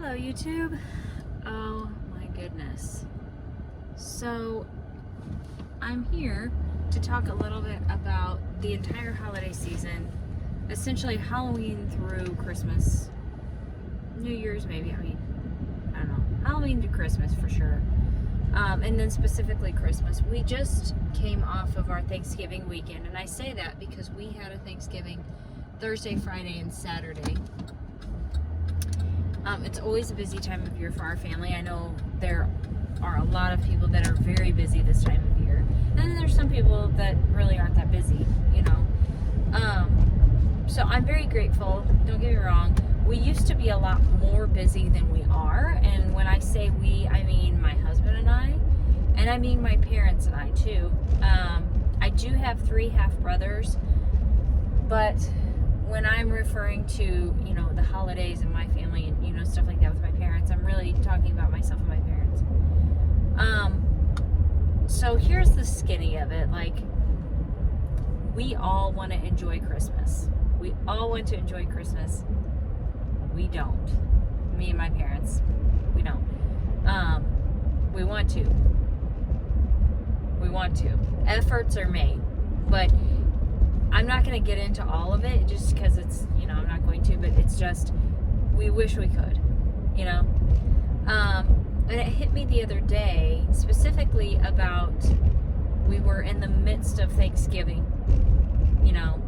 Hello YouTube. Oh my goodness. So I'm here to talk a little bit about the entire holiday season, essentially Halloween through Christmas, New Year's maybe, I don't know, Halloween to Christmas for sure, and then specifically Christmas. We just came off of our Thanksgiving weekend, and I say that because we had a Thanksgiving Thursday, Friday, and Saturday. It's always a busy time of year for our family. I know there are a lot of people that are very busy this time of year. And then there's some people that really aren't that busy, you know. So I'm very grateful. Don't get me wrong. We used to be a lot more busy than we are. And when I say we, I mean my husband and I mean my parents and I too. I do have 3 half-brothers, but when I'm referring to, you know, the holidays and my family and, you know, stuff like that with my parents, I'm really talking about myself and my parents. So here's the skinny of it. Like, we all want to enjoy Christmas. We all want to enjoy Christmas. We don't. Me and my parents, we don't. We want to. We want to. Efforts are made. But I'm not going to get into all of it just because it's, you know, I'm not going to, but it's just, we wish we could, you know. And it hit me the other day, specifically about, we were in the midst of Thanksgiving, you know,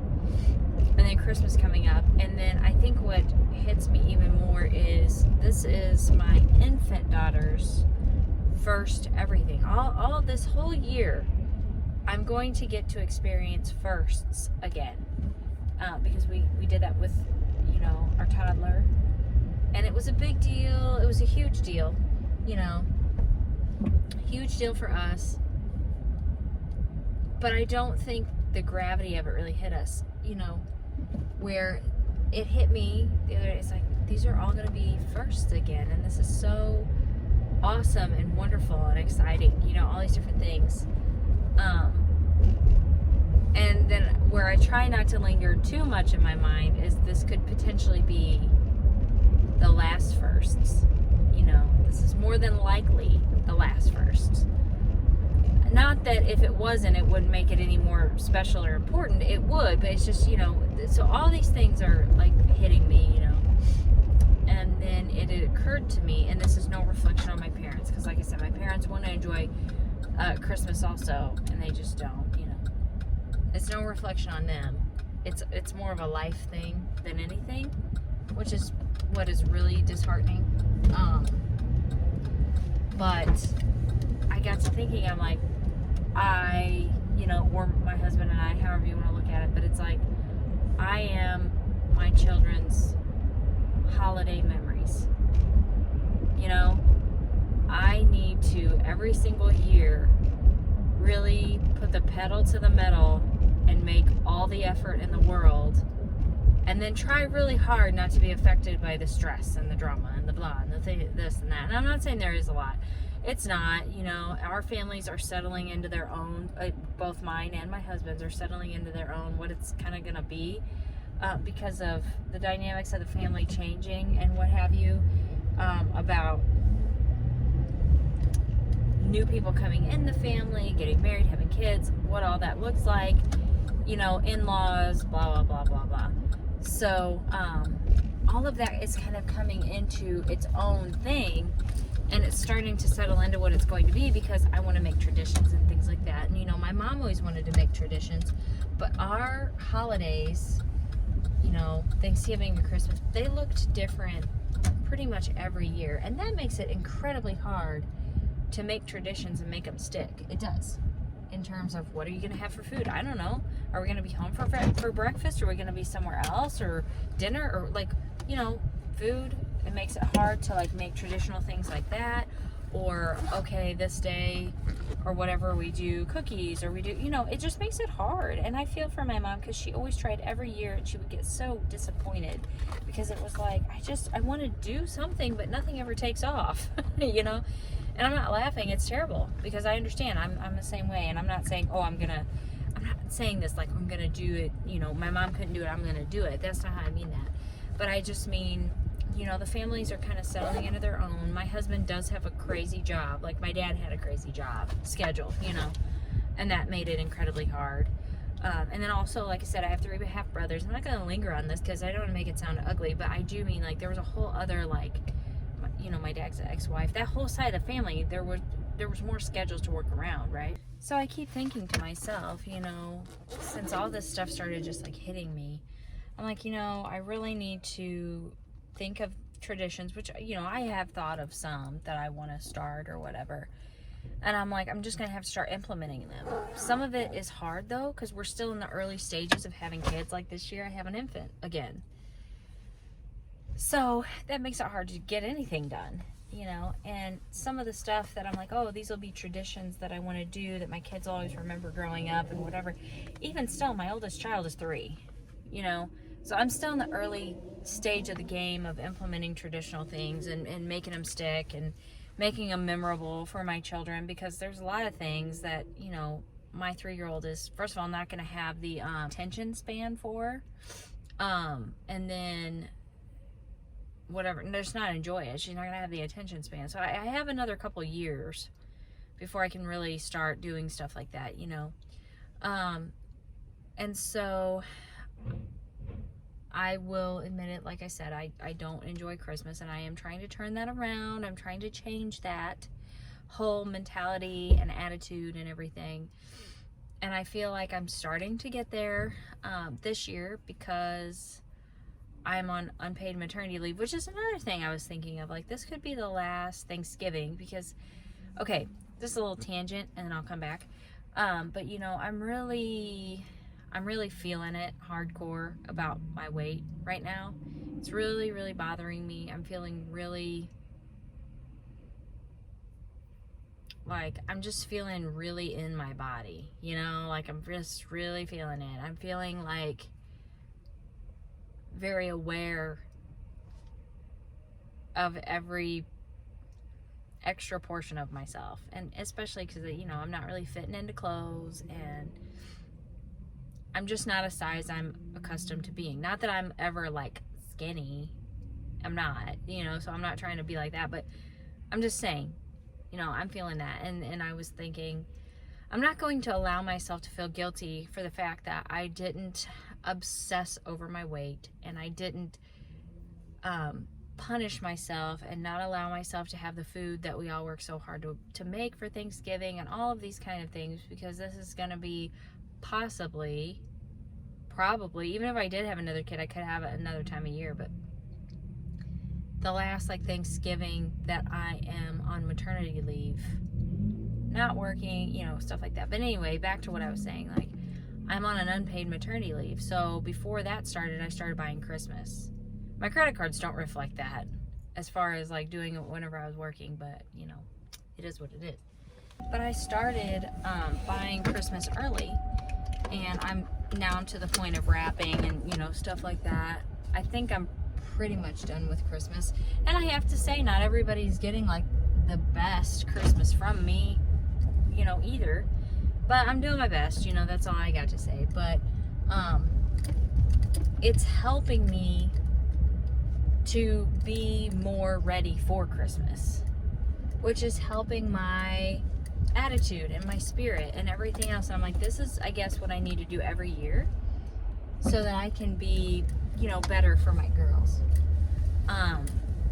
and then Christmas coming up. And then I think what hits me even more is, this is my infant daughter's first everything. All this whole year, I'm going to get to experience firsts again, because we did that with, you know, our toddler, and it was a big deal. It was a huge deal, you know, huge deal for us, but I don't think the gravity of it really hit us, you know, where it hit me the other day. It's like, these are all going to be firsts again, and this is so awesome and wonderful and exciting, you know, all these different things. And then where I try not to linger too much in my mind is, this could potentially be the last firsts. You know, this is more than likely the last firsts. Not that if it wasn't, it wouldn't make it any more special or important. It would, but it's just, you know, so all these things are like hitting me, you know. And then it occurred to me, and this is no reflection on my parents, because like I said, my parents want to enjoy Christmas also, and they just don't, you know. It's no reflection on them. It's more of a life thing than anything, which is what is really disheartening. But I got to thinking, I'm like, you know, or my husband and I, however you want to look at it, but it's like, I am my children's holiday memories. You know, I need to, every single year, really put the pedal to the metal and make all the effort in the world, and then try really hard not to be affected by the stress and the drama and the blah and the this and that. And I'm not saying there is a lot. It's not, you know, our families are settling into their own, both mine and my husband's are settling into their own, what it's kind of going to be, because of the dynamics of the family changing and what have you, about new people coming in the family, getting married, having kids, what all that looks like, you know, in-laws, blah, blah, blah, blah, blah. So, all of that is kind of coming into its own thing, and it's starting to settle into what it's going to be, because I want to make traditions and things like that. And, you know, my mom always wanted to make traditions, but our holidays, you know, Thanksgiving and Christmas, they looked different pretty much every year, and that makes it incredibly hard to make traditions and make them stick. It does. In terms of, what are you going to have for food? I don't know. Are we going to be home for breakfast? Or are we going to be somewhere else? Or dinner? Or, like, you know, food. It makes it hard to, like, make traditional things like that. Or, okay, this day or whatever, we do cookies, or we do, you know, it just makes it hard. And I feel for my mom, because she always tried every year, and she would get so disappointed, because it was like, I want to do something, but nothing ever takes off, you know. And I'm not laughing, it's terrible, because I understand, I'm the same way, and I'm not saying, I'm not saying this like I'm gonna do it, you know, my mom couldn't do it, I'm gonna do it. That's not how I mean that. But I just mean, you know, the families are kind of settling into their own. My husband does have a crazy job. Like my dad had a crazy job schedule, you know, and that made it incredibly hard. And then also, like I said, I have 3 half brothers. I'm not going to linger on this because I don't want to make it sound ugly, but I do mean, like, there was a whole other, like, you know, my dad's ex-wife, that whole side of the family, there was more schedules to work around, right? So I keep thinking to myself, you know, since all this stuff started just like hitting me, I'm like, you know, I really need to think of traditions, which, you know, I have thought of some that I want to start or whatever. And I'm like, I'm just going to have to start implementing them. Some of it is hard, though, because we're still in the early stages of having kids. Like this year, I have an infant again. So that makes it hard to get anything done, you know. And some of the stuff that I'm like, oh, these will be traditions that I want to do that my kids always remember growing up and whatever. Even still, my oldest child is 3, you know. So I'm still in the early stage of the game of implementing traditional things and making them stick and making them memorable for my children, because there's a lot of things that, you know, my 3-year-old is, first of all, not going to have the attention span for, and then whatever, and just not enjoy it. She's not going to have the attention span. So I have another couple years before I can really start doing stuff like that, you know. And so I will admit it, like I said, I don't enjoy Christmas, and I am trying to turn that around. I'm trying to change that whole mentality and attitude and everything. And I feel like I'm starting to get there this year, because I'm on unpaid maternity leave, which is another thing I was thinking of. Like, this could be the last Thanksgiving, because, okay, this is a little tangent, and then I'll come back. But, you know, I'm really feeling it hardcore about my weight right now. It's really, really bothering me. I'm feeling really, like, I'm just feeling really in my body, you know, like I'm just really feeling it. I'm feeling like very aware of every extra portion of myself, and especially because, you know, I'm not really fitting into clothes, and I'm just not a size I'm accustomed to being. Not that I'm ever like skinny, I'm not, you know, so I'm not trying to be like that, but I'm just saying, you know, I'm feeling that. And I was thinking, I'm not going to allow myself to feel guilty for the fact that I didn't obsess over my weight, and I didn't punish myself and not allow myself to have the food that we all work so hard to make for Thanksgiving and all of these kind of things, because this is going to be probably, even if I did have another kid, I could have it another time of year, but the last like Thanksgiving that I am on maternity leave, not working, you know, stuff like that. But anyway, back to what I was saying, like, I'm on an unpaid maternity leave. So before that started, I started buying Christmas. My credit cards don't reflect that as far as like doing it whenever I was working, but you know, it is what it is. But I started buying Christmas early, and I'm to the point of wrapping and, you know, stuff like that. I think I'm pretty much done with Christmas. And I have to say, not everybody's getting like the best Christmas from me, you know, either. But I'm doing my best, you know, that's all I got to say. But it's helping me to be more ready for Christmas, which is helping my attitude and my spirit and everything else. And I'm like, this is, I guess, what I need to do every year so that I can be, you know, better for my girls.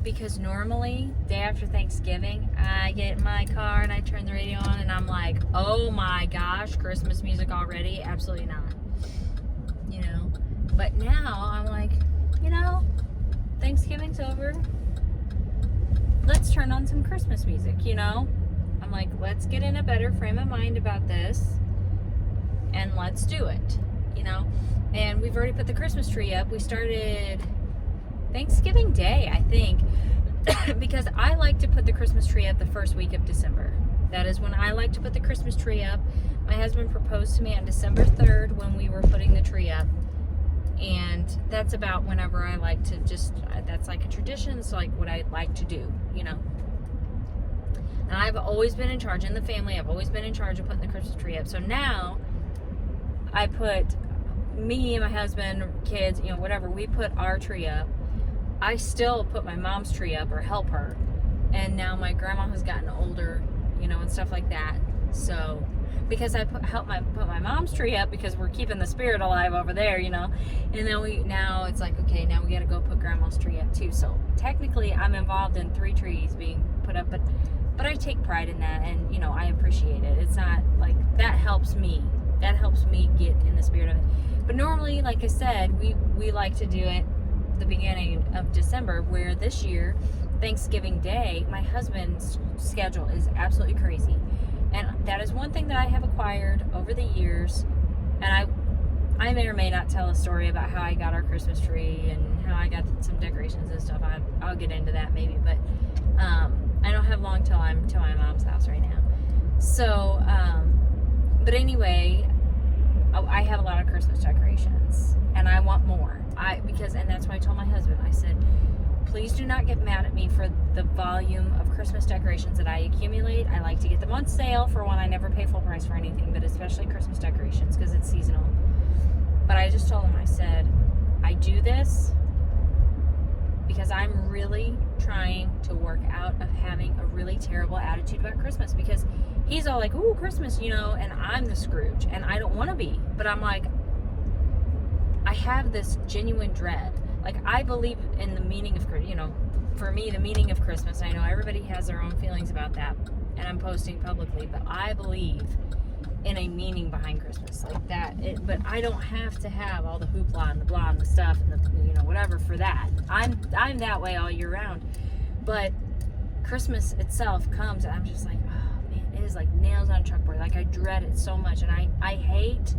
Because normally, day after Thanksgiving, I get in my car and I turn the radio on and I'm like, oh my gosh, Christmas music already? Absolutely not. You know? But now, I'm like, you know, Thanksgiving's over. Let's turn on some Christmas music, you know? I'm like, let's get in a better frame of mind about this and let's do it, you know? And we've already put the Christmas tree up. We started Thanksgiving Day, I think, because I like to put the Christmas tree up the first week of December. That is when I like to put the Christmas tree up. My husband proposed to me on December 3rd when we were putting the tree up. And that's about whenever I like to just, that's like a tradition. It's like what I like to do, you know? And I've always been in charge in the family. I've always been in charge of putting the Christmas tree up. So now I put me and my husband, kids, you know, whatever, we put our tree up I still put my mom's tree up or help her. And now my grandma has gotten older, you know, and stuff like that. So, because I put my mom's tree up because we're keeping the spirit alive over there, you know. And then now it's like, okay, now we got to go put grandma's tree up too. So technically, I'm involved in 3 trees being put up, but I take pride in that, and you know, I appreciate it. It's not like that helps me. That helps me get in the spirit of it. But normally, like I said, we like to do it the beginning of December, where this year, Thanksgiving Day, my husband's schedule is absolutely crazy. And that is one thing that I have acquired over the years. And I may or may not tell a story about how I got our Christmas tree and how I got some decorations and stuff. I'll get into that maybe, but I don't have long till I'm to my mom's house right now. So, but anyway, I have a lot of Christmas decorations, and I want more. And that's why I told my husband, I said, please do not get mad at me for the volume of Christmas decorations that I accumulate. I like to get them on sale for one. I never pay full price for anything, but especially Christmas decorations because it's seasonal. But I just told him, I said, I do this because I'm really trying to work out of having a really terrible attitude about Christmas, because he's all like, ooh, Christmas, you know, and I'm the Scrooge, and I don't want to be. But I'm like, I have this genuine dread. Like, I believe in the meaning of, you know, for me, the meaning of Christmas. I know everybody has their own feelings about that, and I'm posting publicly, but I believe in a meaning behind Christmas, like that. But I don't have to have all the hoopla and the blah and the stuff and the, you know, whatever for that. I'm that way all year round. But Christmas itself comes, and I'm just like, oh man, it is like nails on a chalkboard. Like, I dread it so much, and I hate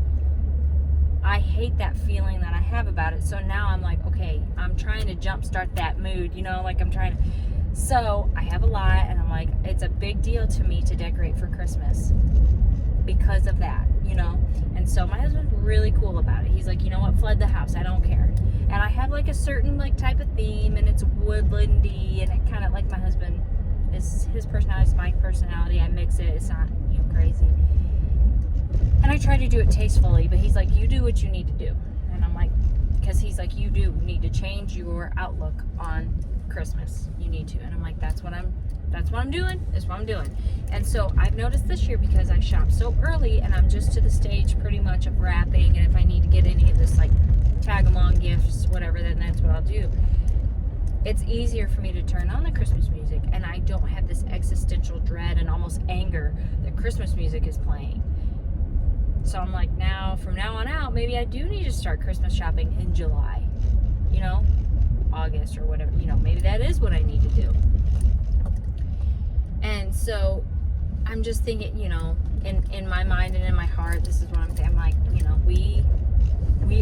that feeling that I have about it. So now I'm like, okay, I'm trying to jumpstart that mood, you know, like I'm trying to. So I have a lot, and I'm like, it's a big deal to me to decorate for Christmas because of that, you know. And so my husband's really cool about it. He's like, you know what, flood the house, I don't care. And I have like a certain like type of theme, and it's woodlandy, and it kind of like my husband is, his personality is my personality. I mix it. It's not, you know, crazy. And I try to do it tastefully, but he's like, you do what you need to do. And I'm like, because he's like, you do need to change your outlook on Christmas. You need to. And I'm like, that's what I'm doing. That's what I'm doing. And so I've noticed this year, because I shop so early, and I'm just to the stage pretty much of wrapping, and if I need to get any of this like tag along gifts, whatever, then that's what I'll do. It's easier for me to turn on the Christmas music, and I don't have this existential dread and almost anger that Christmas music is playing. So I'm like, from now on out, maybe I do need to start Christmas shopping in July, you know, August or whatever, you know, maybe that is what I need to do. And so I'm just thinking, you know, in my mind and in my heart, this is what I'm saying. I'm like, you know, we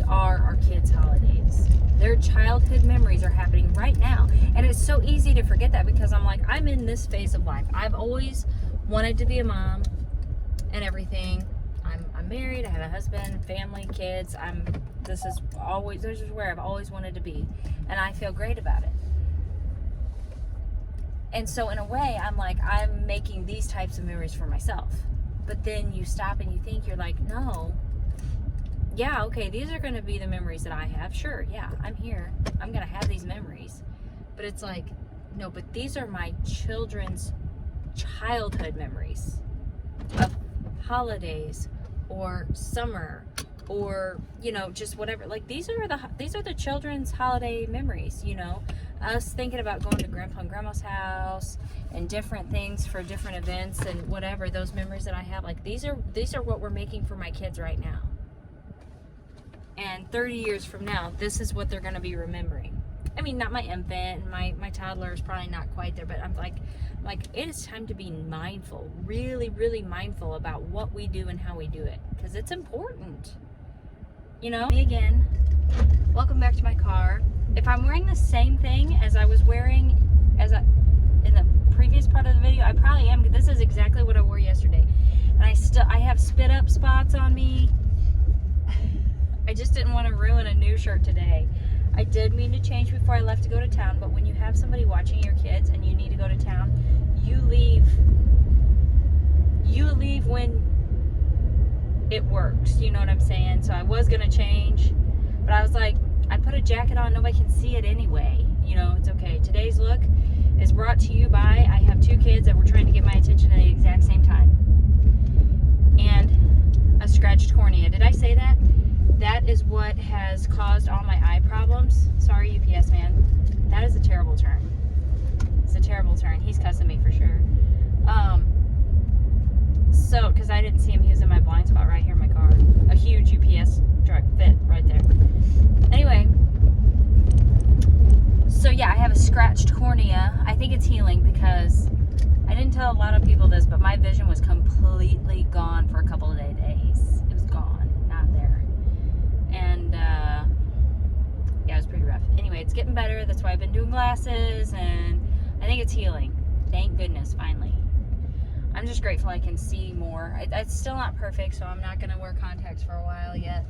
are our kids' holidays. Their childhood memories are happening right now. And it's so easy to forget that, because I'm like, I'm in this phase of life. I've always wanted to be a mom and everything. I'm married, I have a husband, family, kids. This is where I've always wanted to be. And I feel great about it. And so in a way, I'm like, I'm making these types of memories for myself. But then you stop and you think, you're like, no. Yeah, okay, these are going to be the memories that I have. Sure, yeah, I'm here. I'm going to have these memories. But it's like, no, but these are my children's childhood memories of holidays or summer or, you know, just whatever. Like, these are the children's holiday memories, you know. Us thinking about going to grandpa and grandma's house and different things for different events and whatever, those memories that I have, like, these are what we're making for my kids right now. And 30 years from now, this is what they're going to be remembering. I mean, not my infant, and my toddler is probably not quite there, but I'm like, it is time to be mindful, really, really mindful about what we do and how we do it, because it's important. You know? Me again. Welcome back to my car. If I'm wearing the same thing as I was wearing in the previous part of the video, I probably am, because this is exactly what I wore yesterday. And I have spit up spots on me. I just didn't want to ruin a new shirt today. I did mean to change before I left to go to town, but when you have somebody watching your kids and you need to go to town, you leave when it works. You know what I'm saying? So I was going to change, but I was like, I put a jacket on, nobody can see it anyway. You know, it's okay. Today's look is brought to you by, I have 2 kids that were trying to get my attention at the exact same time. And a scratched cornea. Did I say that? That is what has caused all my eye problems. Sorry, UPS man. That is a terrible turn. It's a terrible turn. He's cussing me for sure. So, because I didn't see him, he was in my blind spot right here in my car. A huge UPS truck fit right there. Anyway, so yeah, I have a scratched cornea. I think it's healing because I didn't tell a lot of people this, but my vision was completely gone for a couple of days. It was gone, not there. And yeah, it was pretty rough. Anyway, it's getting better. That's why I've been doing glasses, and I think it's healing. Thank goodness, finally. I'm just grateful I can see more. It's still not perfect, so I'm not going to wear contacts for a while yet.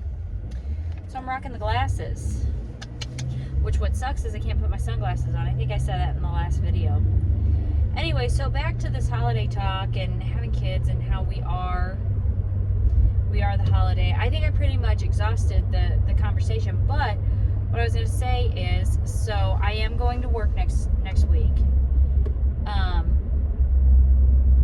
So I'm rocking the glasses. Which what sucks is I can't put my sunglasses on. I think I said that in the last video. Anyway, so back to this holiday talk and having kids and how we are the holiday. I think I pretty much exhausted the conversation, but what I was going to say is, so I am going to work next week.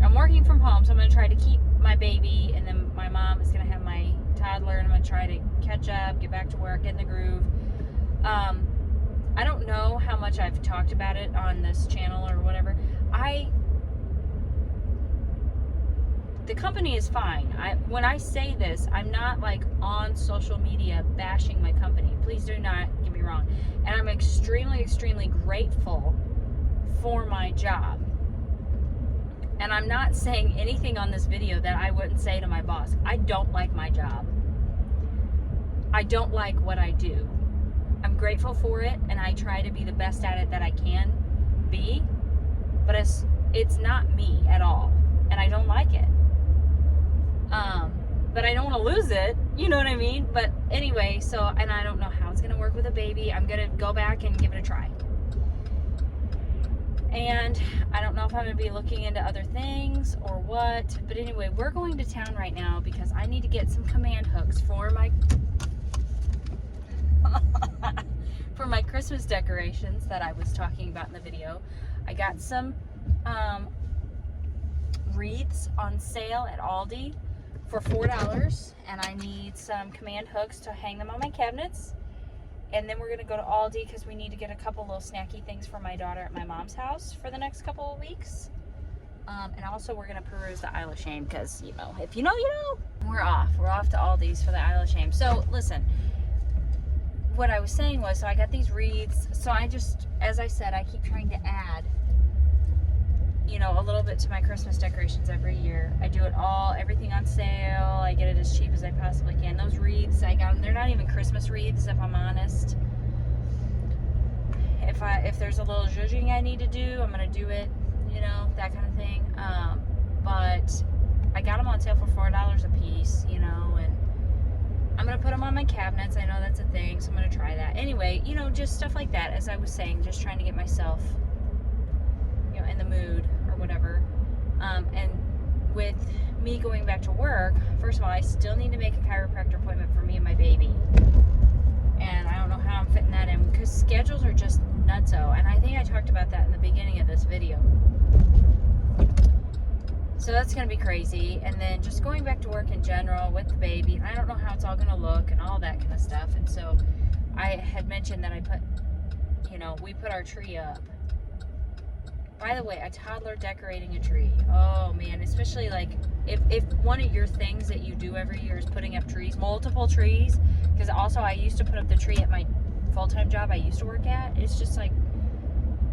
I'm working from home, so I'm going to try to keep my baby, and then my mom is going to have my toddler, and I'm going to try to catch up, get back to work, get in the groove. I don't know how much I've talked about it on this channel or whatever. The company is fine. When I say this, I'm not like on social media bashing my company. Please do not get me wrong. And I'm extremely, extremely grateful for my job. And I'm not saying anything on this video that I wouldn't say to my boss. I don't like my job. I don't like what I do. I'm grateful for it, and I try to be the best at it that I can be. But it's not me at all. And I don't like it. But I don't want to lose it. You know what I mean? But anyway, and I don't know how it's going to work with a baby. I'm going to go back and give it a try. And I don't know if I'm going to be looking into other things or what. But anyway, we're going to town right now because I need to get some command hooks for my for my Christmas decorations that I was talking about in the video. I got some wreaths on sale at Aldi for $4, and I need some command hooks to hang them on my cabinets. And then we're going to go to Aldi because we need to get a couple little snacky things for my daughter at my mom's house for the next couple of weeks. And also we're going to peruse the Isle of Shame because, you know, if you know, you know. We're off to Aldi's for the Isle of Shame. So listen, what I was saying was, so I got these wreaths. So I just, as I said, I keep trying to add, you know, a little bit to my Christmas decorations every year. I do it all, everything on sale. I get it as cheap as I possibly can. Those wreaths I got them, they're not even Christmas wreaths, if I'm honest. If there's a little zhuzhing I need to do, I'm gonna do it, you know, that kind of thing. But I got them on sale for $4 a piece, you know, and I'm gonna put them on my cabinets. I know that's a thing, so I'm gonna try that. Anyway, you know, just stuff like that, as I was saying, just trying to get myself, you know, in the mood or whatever. And with me going back to work, first of all, I still need to make a chiropractor appointment for me and my baby. And I don't know how I'm fitting that in because schedules are just nutso. And I think I talked about that in the beginning of this video. So that's going to be crazy. And then just going back to work in general with the baby. And I don't know how it's all going to look and all that kind of stuff. And so I had mentioned that we put our tree up. By the way, a toddler decorating a tree. Oh man, especially like if one of your things that you do every year is putting up trees, multiple trees, because also I used to put up the tree at my full-time job I used to work at. It's just like,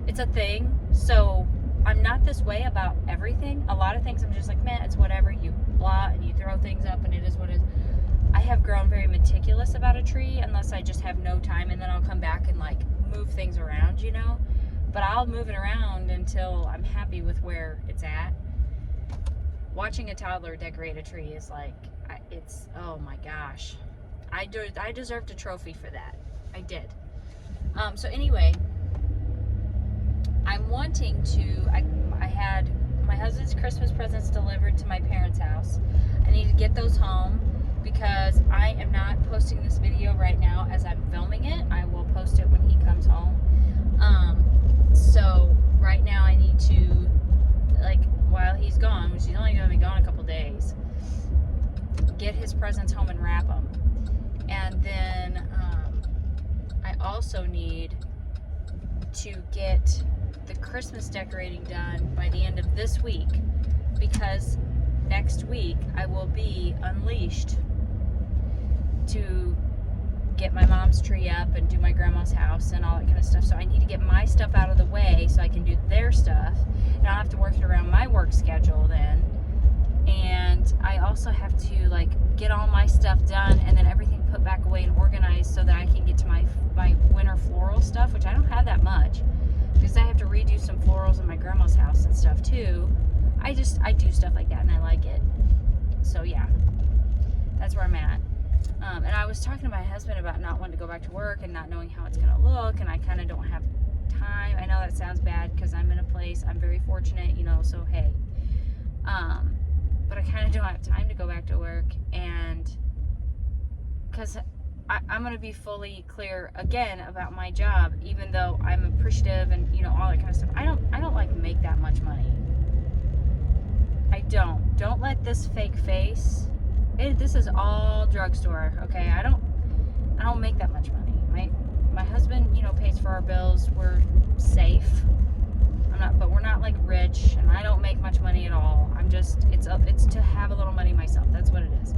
it's a thing. So I'm not this way about everything. A lot of things I'm just like, man, it's whatever. You blah and you throw things up and it is what it is. I have grown very meticulous about a tree unless I just have no time, and then I'll come back and like move things around, you know. But I'll move it around until I'm happy with where it's at. Watching a toddler decorate a tree is like, it's, oh my gosh. I deserved a trophy for that. I did. So anyway, I'm wanting to, I had my husband's Christmas presents delivered to my parents' house. I need to get those home because I am not posting this video right now as I'm filming it. I will post it when he comes home. So right now I need to, like, while he's gone, which he's only going to be gone a couple days, get his presents home and wrap them. And then I also need to get the Christmas decorating done by the end of this week, because next week I will be unleashed to get my mom's tree up and do my grandma's house and all that kind of stuff. So I need to get my stuff out of the way so I can do their stuff, and I'll have to work it around my work schedule then. And I also have to, like, get all my stuff done and then everything put back away and organized so that I can get to my winter floral stuff, which I don't have that much because I have to redo some florals in my grandma's house and stuff too. I do stuff like that and I like it. So yeah, that's where I'm at. And I was talking to my husband about not wanting to go back to work and not knowing how it's going to look, and I kind of don't have time. I know that sounds bad because I'm in a place, I'm very fortunate, you know, so hey. But I kind of don't have time to go back to work, and because I'm going to be fully clear again about my job, even though I'm appreciative and, you know, all that kind of stuff. I don't like make that much money. I don't let this fake face. This is all drugstore, okay? I don't make that much money. My husband, you know, pays for our bills. We're safe. But we're not like rich, and I don't make much money at all. I'm just, it's to have a little money myself. That's what it is.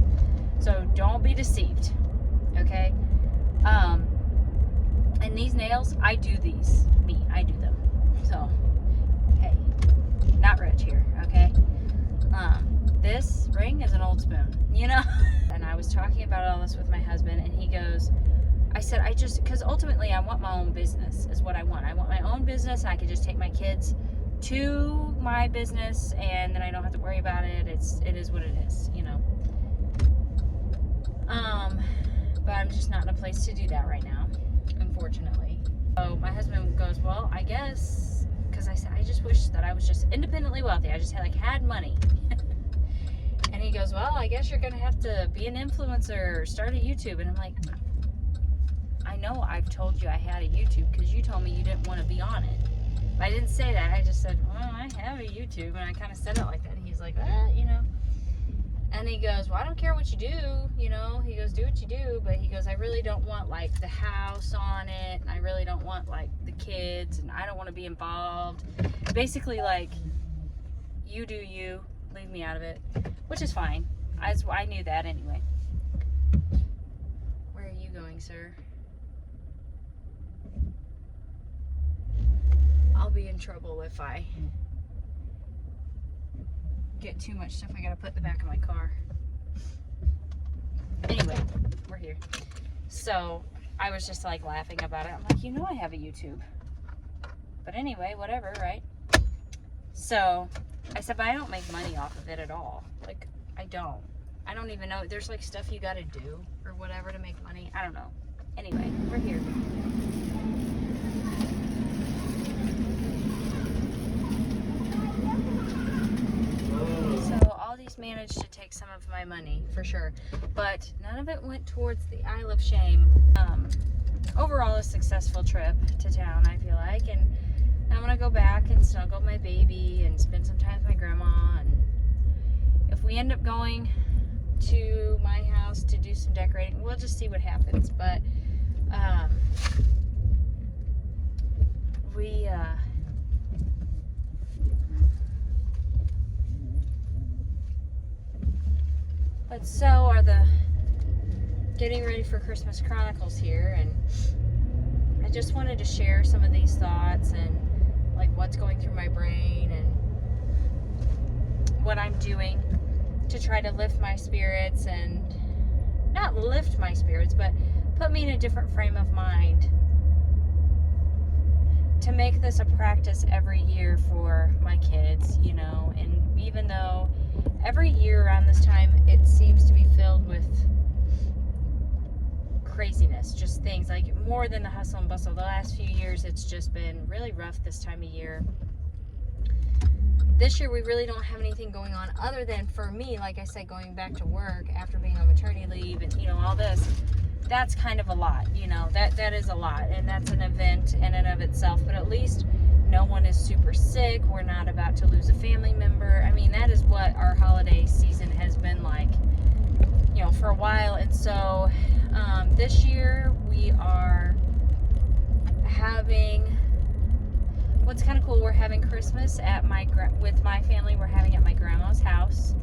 So don't be deceived, okay? And these nails, I do these. I do them. So, hey, not rich here, okay? This ring is an old spoon, you know? And I was talking about all this with my husband, and he goes, I said, because ultimately I want my own business is what I want. I want my own business, and I can just take my kids to my business, and then I don't have to worry about it. It is what it is, you know? But I'm just not in a place to do that right now, unfortunately. So my husband goes, well, I guess, because I said, I just wish that I was just independently wealthy. I just had money. And he goes, well, I guess you're going to have to be an influencer or start a YouTube. And I'm like, I know I've told you I had a YouTube because you told me you didn't want to be on it. But I didn't say that. I just said, well, I have a YouTube. And I kind of said it like that. And he's like, you know. And he goes, well, I don't care what you do, you know. He goes, do what you do. But he goes, I really don't want, like, the house on it. And I really don't want, like, the kids. And I don't want to be involved. Basically, like, you do you. Leave me out of it. Which is fine. I knew that anyway. Where are you going, sir? I'll be in trouble if I get too much stuff I gotta put in the back of my car. Anyway, we're here. So I was just like laughing about it. I'm like, you know I have a YouTube. But anyway, whatever, right? So I said, but I don't make money off of it at all. Like, I don't even know. There's like stuff you gotta do or whatever to make money. I don't know. Anyway, we're here. So all these managed to take some of my money for sure, but none of it went towards the Isle of Shame. Overall, a successful trip to town, I feel like, and I'm gonna go back and snuggle my baby and spend some time with my grandma. And if we end up going to my house to do some decorating, we'll just see what happens. But but so are the getting ready for Christmas Chronicles here, and I just wanted to share some of these thoughts and like what's going through my brain and what I'm doing to try to lift my spirits, and not lift my spirits, but put me in a different frame of mind to make this a practice every year for my kids, you know. And even though every year around this time it seems to be filled with craziness, just things like more than the hustle and bustle. The last few years it's just been really rough this time of year. This year we really don't have anything going on other than, for me, like I said, going back to work after being on maternity leave and, you know, all this. that's kind of a lot, you know, that is a lot, and that's an event in and of itself, but at least no one is super sick. We're not about to lose a family member. I mean, that is what our holiday season has been like, you know, for a while. And so this year we are having, what's kind of cool, we're having Christmas at with my family. We're having at my grandma's house,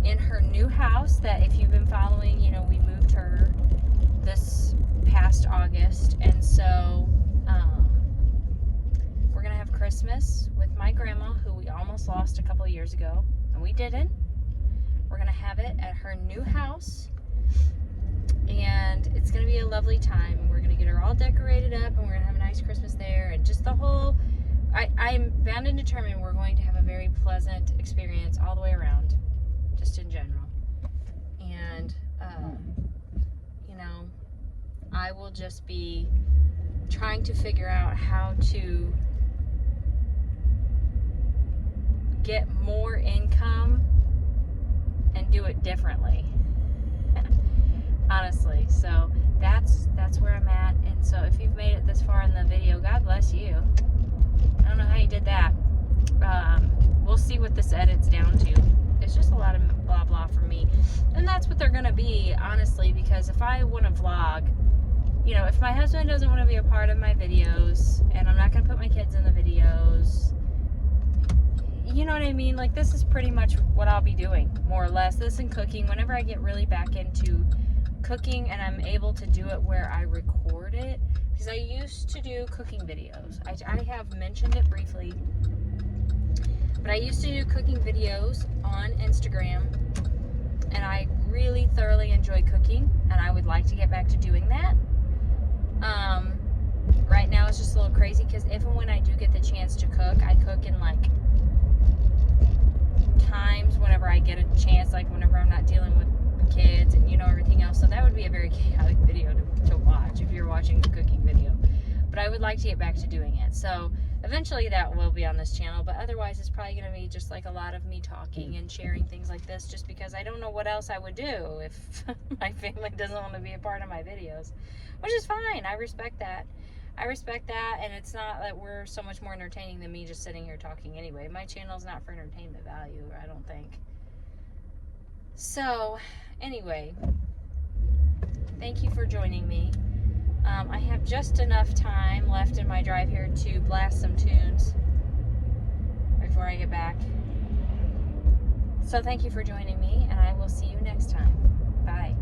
in her new house that, if you've been following, you know, we moved her this past August. And so we're gonna have Christmas with my grandma, who we almost lost a couple of years ago, and we didn't. We're gonna have it at her new house, and it's gonna be a lovely time. We're gonna get her all decorated up, and we're gonna have a nice Christmas there, and just the whole, I'm bound and determined we're going to have a very pleasant experience all the way around, just in general. And you know, I will just be trying to figure out how to get more income and do it differently. Honestly, so that's where I'm at. And so if you've made it this far in the video, God bless you. I don't know how you did that. We'll see what this edits down to. It's just a lot of blah blah for me, and that's what they're gonna be, honestly, because if I want to vlog, you know, if my husband doesn't want to be a part of my videos, and I'm not gonna put my kids in the videos, you know what I mean? Like, this is pretty much what I'll be doing, more or less. This and cooking. Whenever I get really back into cooking and I'm able to do it where I record it, because I used to do cooking videos. I have mentioned it briefly, but I used to do cooking videos on Instagram, and I really thoroughly enjoy cooking, and I would like to get back to doing that. Right now it's just a little crazy, because if and when I do get the chance to cook, I cook in like times whenever I get a chance, like whenever I'm not dealing with kids and, you know, everything else. So that would be a very chaotic video to watch if you're watching the cooking video. But I would like to get back to doing it. So eventually that will be on this channel, but otherwise it's probably going to be just like a lot of me talking and sharing things like this, just because I don't know what else I would do if my family doesn't want to be a part of my videos, which is fine. I respect that. And it's not that we're so much more entertaining than me just sitting here talking anyway. My channel's not for entertainment value, I don't think. So, anyway, thank you for joining me. I have just enough time left in my drive here to blast some tunes before I get back. So thank you for joining me, and I will see you next time. Bye.